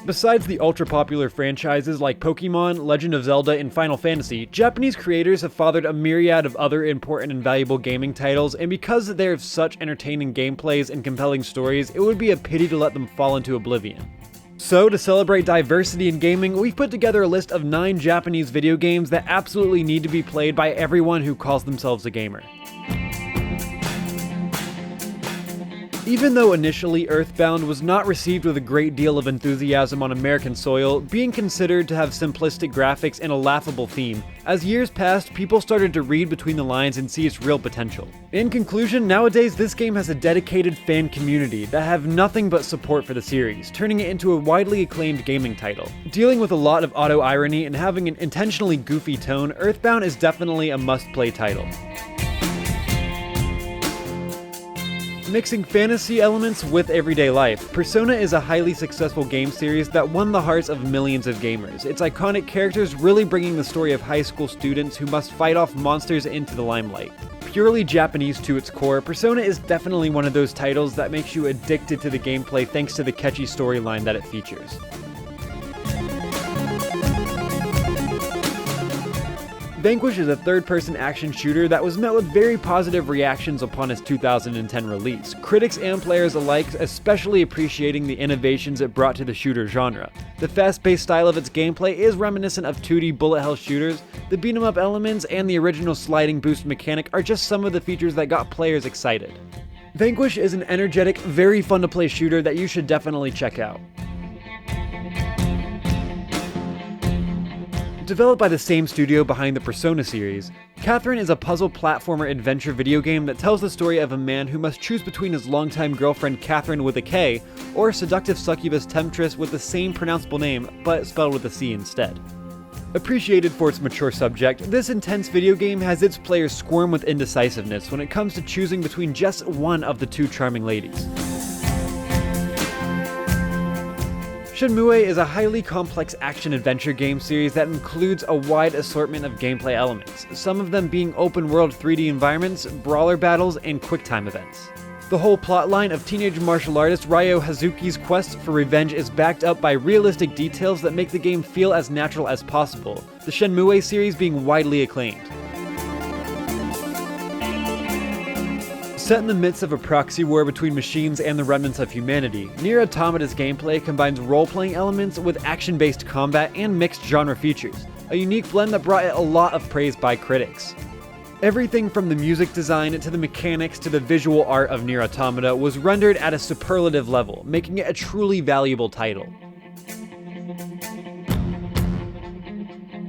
Besides the ultra-popular franchises like Pokemon, Legend of Zelda, and Final Fantasy, Japanese creators have fathered a myriad of other important and valuable gaming titles, and because they have such entertaining gameplays and compelling stories, it would be a pity to let them fall into oblivion. So, to celebrate diversity in gaming, we've put together a list of 9 Japanese video games that absolutely need to be played by everyone who calls themselves a gamer. Even though initially Earthbound was not received with a great deal of enthusiasm on American soil, being considered to have simplistic graphics and a laughable theme, as years passed, people started to read between the lines and see its real potential. In conclusion, nowadays this game has a dedicated fan community that have nothing but support for the series, turning it into a widely acclaimed gaming title. Dealing with a lot of auto-irony and having an intentionally goofy tone, Earthbound is definitely a must-play title. Mixing fantasy elements with everyday life, Persona is a highly successful game series that won the hearts of millions of gamers, its iconic characters really bringing the story of high school students who must fight off monsters into the limelight. Purely Japanese to its core, Persona is definitely one of those titles that makes you addicted to the gameplay thanks to the catchy storyline that it features. Vanquish is a third-person action shooter that was met with very positive reactions upon its 2010 release, critics and players alike especially appreciating the innovations it brought to the shooter genre. The fast-paced style of its gameplay is reminiscent of 2D bullet hell shooters, the beat-em-up elements, and the original sliding boost mechanic are just some of the features that got players excited. Vanquish is an energetic, very fun-to-play shooter that you should definitely check out. Developed by the same studio behind the Persona series, Catherine is a puzzle platformer adventure video game that tells the story of a man who must choose between his longtime girlfriend Catherine with a K, or seductive succubus Temptress with the same pronounceable name, but spelled with a C instead. Appreciated for its mature subject, this intense video game has its players squirm with indecisiveness when it comes to choosing between just one of the 2 charming ladies. Shenmue is a highly complex action-adventure game series that includes a wide assortment of gameplay elements, some of them being open-world 3D environments, brawler battles, and quick-time events. The whole plotline of teenage martial artist Ryo Hazuki's quest for revenge is backed up by realistic details that make the game feel as natural as possible, the Shenmue series being widely acclaimed. Set in the midst of a proxy war between machines and the remnants of humanity, Nier Automata's gameplay combines role-playing elements with action-based combat and mixed genre features, a unique blend that brought it a lot of praise by critics. Everything from the music design to the mechanics to the visual art of Nier Automata was rendered at a superlative level, making it a truly valuable title.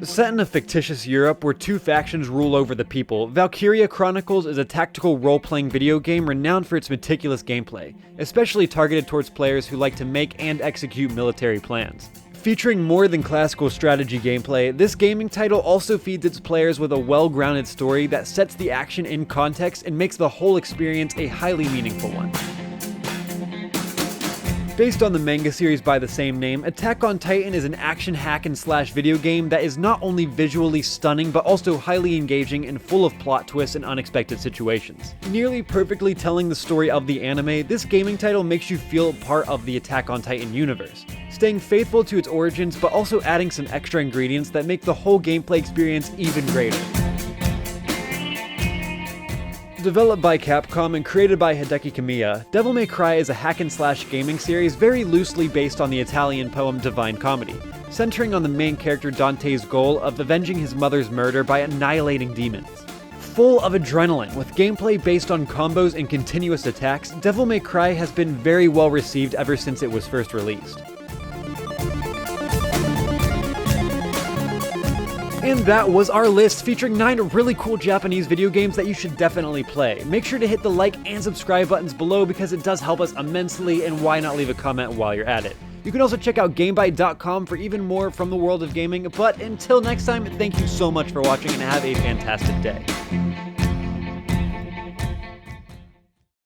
Set in a fictitious Europe where 2 factions rule over the people, Valkyria Chronicles is a tactical role-playing video game renowned for its meticulous gameplay, especially targeted towards players who like to make and execute military plans. Featuring more than classical strategy gameplay, this gaming title also feeds its players with a well-grounded story that sets the action in context and makes the whole experience a highly meaningful one. Based on the manga series by the same name, Attack on Titan is an action hack-and-slash video game that is not only visually stunning but also highly engaging and full of plot twists and unexpected situations. Nearly perfectly telling the story of the anime, this gaming title makes you feel part of the Attack on Titan universe, staying faithful to its origins but also adding some extra ingredients that make the whole gameplay experience even greater. Developed by Capcom and created by Hideki Kamiya, Devil May Cry is a hack-and-slash gaming series very loosely based on the Italian poem Divine Comedy, centering on the main character Dante's goal of avenging his mother's murder by annihilating demons. Full of adrenaline, with gameplay based on combos and continuous attacks, Devil May Cry has been very well received ever since it was first released. And that was our list featuring 9 really cool Japanese video games that you should definitely play. Make sure to hit the like and subscribe buttons below because it does help us immensely, and why not leave a comment while you're at it. You can also check out GameBite.com for even more from the world of gaming, but until next time, thank you so much for watching and have a fantastic day.